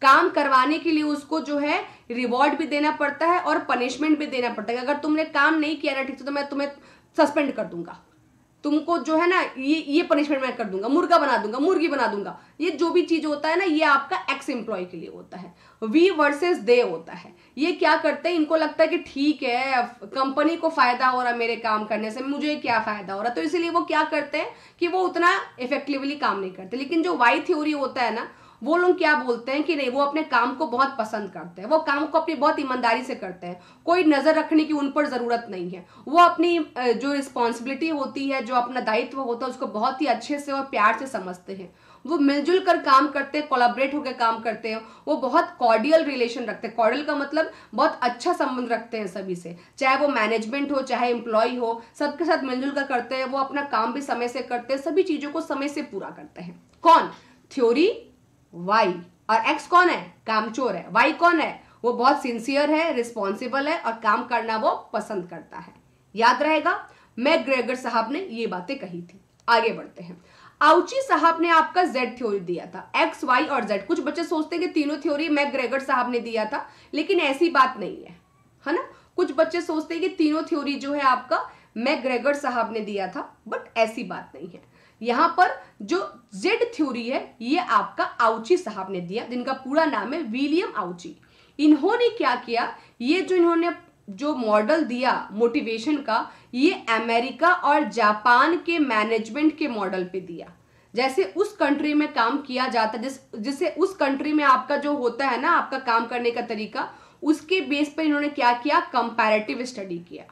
काम करवाने के लिए उसको जो है रिवॉर्ड भी देना पड़ता है और पनिशमेंट भी देना पड़ता है। अगर तुमने काम नहीं किया ना ठीक से, तो मैं तुम्हें सस्पेंड कर दूंगा, तुमको जो है ना ये पनिशमेंट मैं कर दूंगा, मुर्गा बना दूंगा, मुर्गी बना दूंगा। ये जो भी चीज होता है ना, ये आपका एक्स एम्प्लॉय के लिए होता है। वी वर्सेस दे होता है। ये क्या करते हैं, इनको लगता है कि ठीक है, कंपनी को फायदा हो रहा है मेरे काम करने से, मुझे क्या फायदा हो रहा है, तो इसीलिए वो क्या करते हैं कि वो उतना इफेक्टिवली काम नहीं करते। लेकिन जो वाई थ्योरी होता है ना, वो लोग क्या बोलते हैं कि नहीं, वो अपने काम को बहुत पसंद करते हैं, वो काम को अपनी बहुत ईमानदारी से करते हैं, कोई नजर रखने की उन पर जरूरत नहीं है। वो अपनी जो रिस्पॉन्सिबिलिटी होती है, जो अपना दायित्व होता है, उसको बहुत ही अच्छे से और प्यार से समझते हैं। वो मिलजुल कर काम करते हैं, कोलैबोरेट होकर काम करते हैं। वो बहुत कॉर्डियल रिलेशन रखते हैं। कॉर्डियल का मतलब बहुत अच्छा संबंध रखते हैं सभी से, चाहे वो मैनेजमेंट हो, चाहे एम्प्लॉय हो, सबके साथ मिलजुल कर करते हैं। वो अपना काम भी समय से करते हैं, सभी चीजों को समय से पूरा करते हैं। कौन, थ्योरी वाई। और एक्स कौन है, कामचोर है। वाई कौन है, वो बहुत सिंसियर है, रिस्पॉन्सिबल है और काम करना वो पसंद करता है। याद रहेगा, मैकग्रेगर साहब ने ये बातें कही थी। आगे बढ़ते हैं। आउची साहब ने आपका जेड थ्योरी दिया था, एक्स वाई और जेड। कुछ बच्चे सोचते हैं कि तीनों थ्योरी मैकग्रेगर साहब ने दिया था, लेकिन ऐसी बात नहीं है ना। कुछ बच्चे सोचते हैं कि तीनों थ्योरी जो है आपका मैकग्रेगर साहब ने दिया था, बट ऐसी बात नहीं है। यहां पर जो जेड थ्योरी है, ये आपका आउची साहब ने दिया, जिनका पूरा नाम है विलियम आउची। इन्होंने क्या किया, ये जो इन्होंने जो मॉडल दिया मोटिवेशन का, ये अमेरिका और जापान के मैनेजमेंट के मॉडल पे दिया। जैसे उस कंट्री में काम किया जाता है, जिससे उस कंट्री में आपका जो होता है ना आपका काम करने का तरीका, उसके बेस पर इन्होंने क्या किया, कंपैरेटिव स्टडी किया।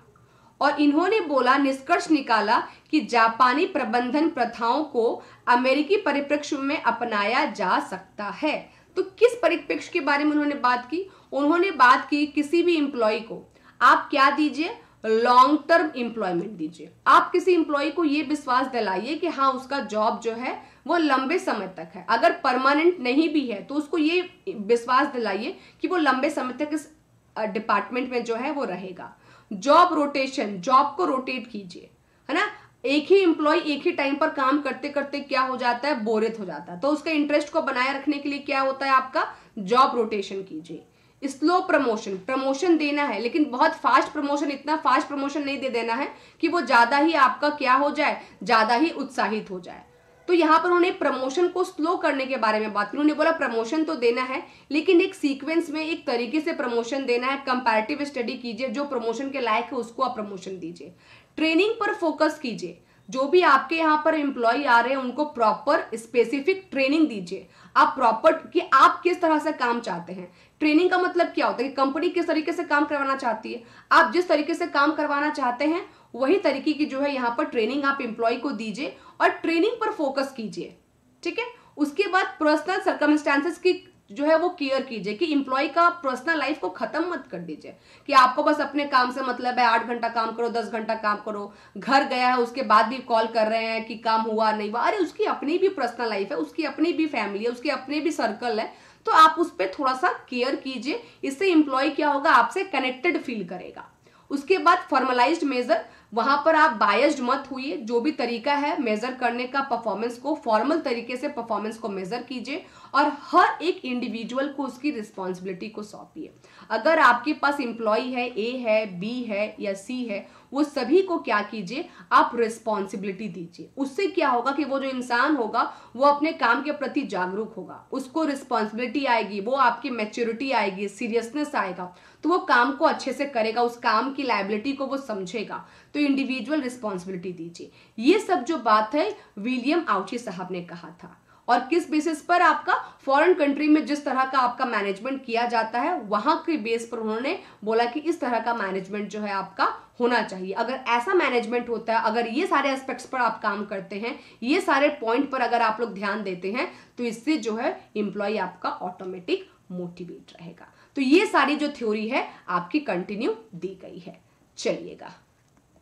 और इन्होंने बोला, निष्कर्ष निकाला कि जापानी प्रबंधन प्रथाओं को अमेरिकी परिप्रेक्ष्य में अपनाया जा सकता है। तो किस परिप्रेक्ष्य के बारे में उन्होंने बात की? उन्होंने बात की किसी भी एम्प्लॉय को आप क्या दीजिए, लॉन्ग टर्म एम्प्लॉयमेंट दीजिए। आप किसी एम्प्लॉय को ये विश्वास दिलाइए कि हाँ उसका जॉब जो है वो लंबे समय तक है। अगर परमानेंट नहीं भी है तो उसको ये विश्वास दिलाइए कि वो लंबे समय तक इस डिपार्टमेंट में जो है वो रहेगा। जॉब रोटेशन, जॉब को रोटेट कीजिए, है ना। एक ही एम्प्लॉय एक ही टाइम पर काम करते करते क्या हो जाता है, बोरियत हो जाता है। तो उसके इंटरेस्ट को बनाए रखने के लिए क्या होता है, आपका जॉब रोटेशन कीजिए। स्लो प्रमोशन, प्रमोशन देना है लेकिन बहुत फास्ट प्रमोशन, इतना फास्ट प्रमोशन नहीं दे देना है कि वो ज्यादा ही आपका क्या हो जाए, ज्यादा ही उत्साहित हो जाए। तो यहाँ पर उन्होंने प्रमोशन को स्लो करने के बारे में बात की। उन्होंने बोला प्रमोशन तो देना है लेकिन एक सीक्वेंस में, एक तरीके से प्रमोशन देना है। कंपैरेटिव स्टडी कीजिए, जो प्रमोशन के लायक है उसको आप प्रमोशन दीजिए। ट्रेनिंग पर फोकस कीजिए, जो भी आपके यहाँ पर एम्प्लॉय आ रहे हैं उनको प्रॉपर स्पेसिफिक ट्रेनिंग दीजिए। आप प्रॉपर कि आप किस तरह से काम चाहते हैं। ट्रेनिंग का मतलब क्या होता है कि कंपनी किस तरीके से काम करवाना चाहती है, आप जिस तरीके से काम करवाना चाहते हैं वही तरीके की जो है यहाँ पर ट्रेनिंग आप एम्प्लॉय को दीजिए और ट्रेनिंग पर फोकस कीजिए। ठीक है। उसके बाद पर्सनल सर्कमस्टेंसेस की जो है वो केयर कीजिए कि एम्प्लॉय का पर्सनल लाइफ को खत्म मत कर दीजिए कि आपको बस अपने काम से मतलब है। 8 घंटा काम करो, 10 घंटा काम करो, घर गया है उसके बाद भी कॉल कर रहे हैं कि काम हुआ नहीं हुआ। अरे उसकी अपनी भी पर्सनल लाइफ है, उसकी अपनी भी फैमिली है, उसके अपने भी सर्कल है। तो आप उस पर थोड़ा सा केयर कीजिए। इससे एम्प्लॉय क्या होगा, आपसे कनेक्टेड फील करेगा। उसके बाद फॉर्मलाइज्ड मेजर, वहां पर आप बायस्ड मत हुई। जो भी तरीका है मेजर करने का परफॉर्मेंस को, फॉर्मल तरीके से परफॉर्मेंस को मेजर कीजिए और हर एक इंडिविजुअल को उसकी रिस्पॉन्सिबिलिटी को सौंपिए। अगर आपके पास एम्प्लॉय है, ए है, बी है या सी है, वो सभी को क्या कीजिए, आप रिस्पॉन्सिबिलिटी दीजिए। उससे क्या होगा कि वो जो इंसान होगा वो अपने काम के प्रति जागरूक होगा, उसको रिस्पॉन्सिबिलिटी आएगी, वो आपकी मैच्योरिटी आएगी, सीरियसनेस आएगा, तो वो काम को अच्छे से करेगा, उस काम की लायबिलिटी को वो समझेगा। तो इंडिविजुअल रिस्पॉन्सिबिलिटी दीजिए। ये सब जो बात है विलियम आउची साहब ने कहा था। और किस बेसिस पर, आपका फॉरेन कंट्री में जिस तरह का आपका मैनेजमेंट किया जाता है वहां के बेस पर उन्होंने बोला कि इस तरह का मैनेजमेंट जो है आपका होना चाहिए। अगर ऐसा मैनेजमेंट होता है, अगर ये सारे एस्पेक्ट्स पर आप काम करते हैं, ये सारे पॉइंट पर अगर आप लोग ध्यान देते हैं, तो इससे जो है एम्प्लॉय आपका ऑटोमेटिक मोटिवेट रहेगा। तो ये सारी जो थ्योरी है आपकी कंटिन्यू दी गई है। चलिएगा,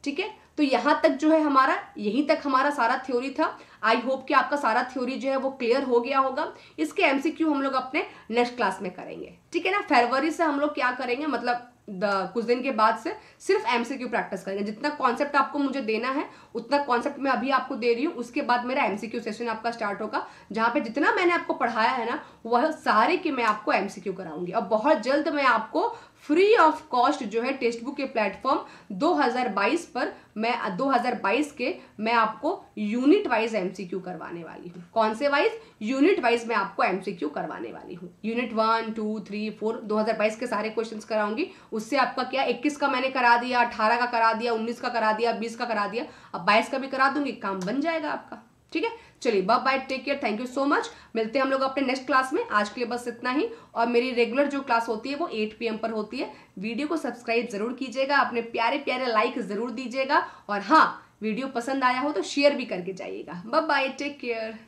ठीक है। तो यहां तक जो है हमारा, यहीं तक हमारा सारा थ्योरी था। आई होप कि आपका सारा थ्योरी जो है वो क्लियर हो गया होगा। इसके एमसीक्यू हम लोग अपने नेक्स्ट क्लास में करेंगे, ठीक है ना। फरवरी से हम लोग क्या करेंगे, मतलब कुछ दिन के बाद से सिर्फ एमसीक्यू प्रैक्टिस करेंगे। जितना कॉन्सेप्ट आपको मुझे देना है उतना कॉन्सेप्ट मैं अभी आपको दे रही हूँ। उसके बाद मेरा एमसीक्यू सेशन आपका स्टार्ट होगा, जहां पे जितना मैंने आपको पढ़ाया है ना वह सारे के मैं आपको एमसीक्यू कराऊंगी। और बहुत जल्द मैं आपको फ्री ऑफ कॉस्ट जो है टेक्स्ट बुक के प्लेटफॉर्म 2022 पर मैं 2022 के मैं आपको यूनिट वाइज एमसीक्यू करवाने वाली हूँ। कौन से वाइज? यूनिट वाइज मैं आपको एमसीक्यू करवाने वाली हूँ। यूनिट 1, 2, 3, 4 2022 के सारे क्वेश्चंस कराऊंगी। उससे आपका क्या 21 का मैंने करा दिया, 18 का करा दिया, 19 का करा दिया, 20 का करा दिया, अब 22 का भी करा दूंगी, काम बन जाएगा आपका। ठीक है, चलिए bye bye, take care, thank you so much. मिलते हैं हम लोग अपने नेक्स्ट क्लास में। आज के लिए बस इतना ही। और मेरी रेगुलर जो क्लास होती है वो 8 PM पर होती है। वीडियो को सब्सक्राइब जरूर कीजिएगा, अपने प्यारे प्यारे लाइक जरूर दीजिएगा, और हाँ वीडियो पसंद आया हो तो शेयर भी करके जाइएगा। Bye bye, take care.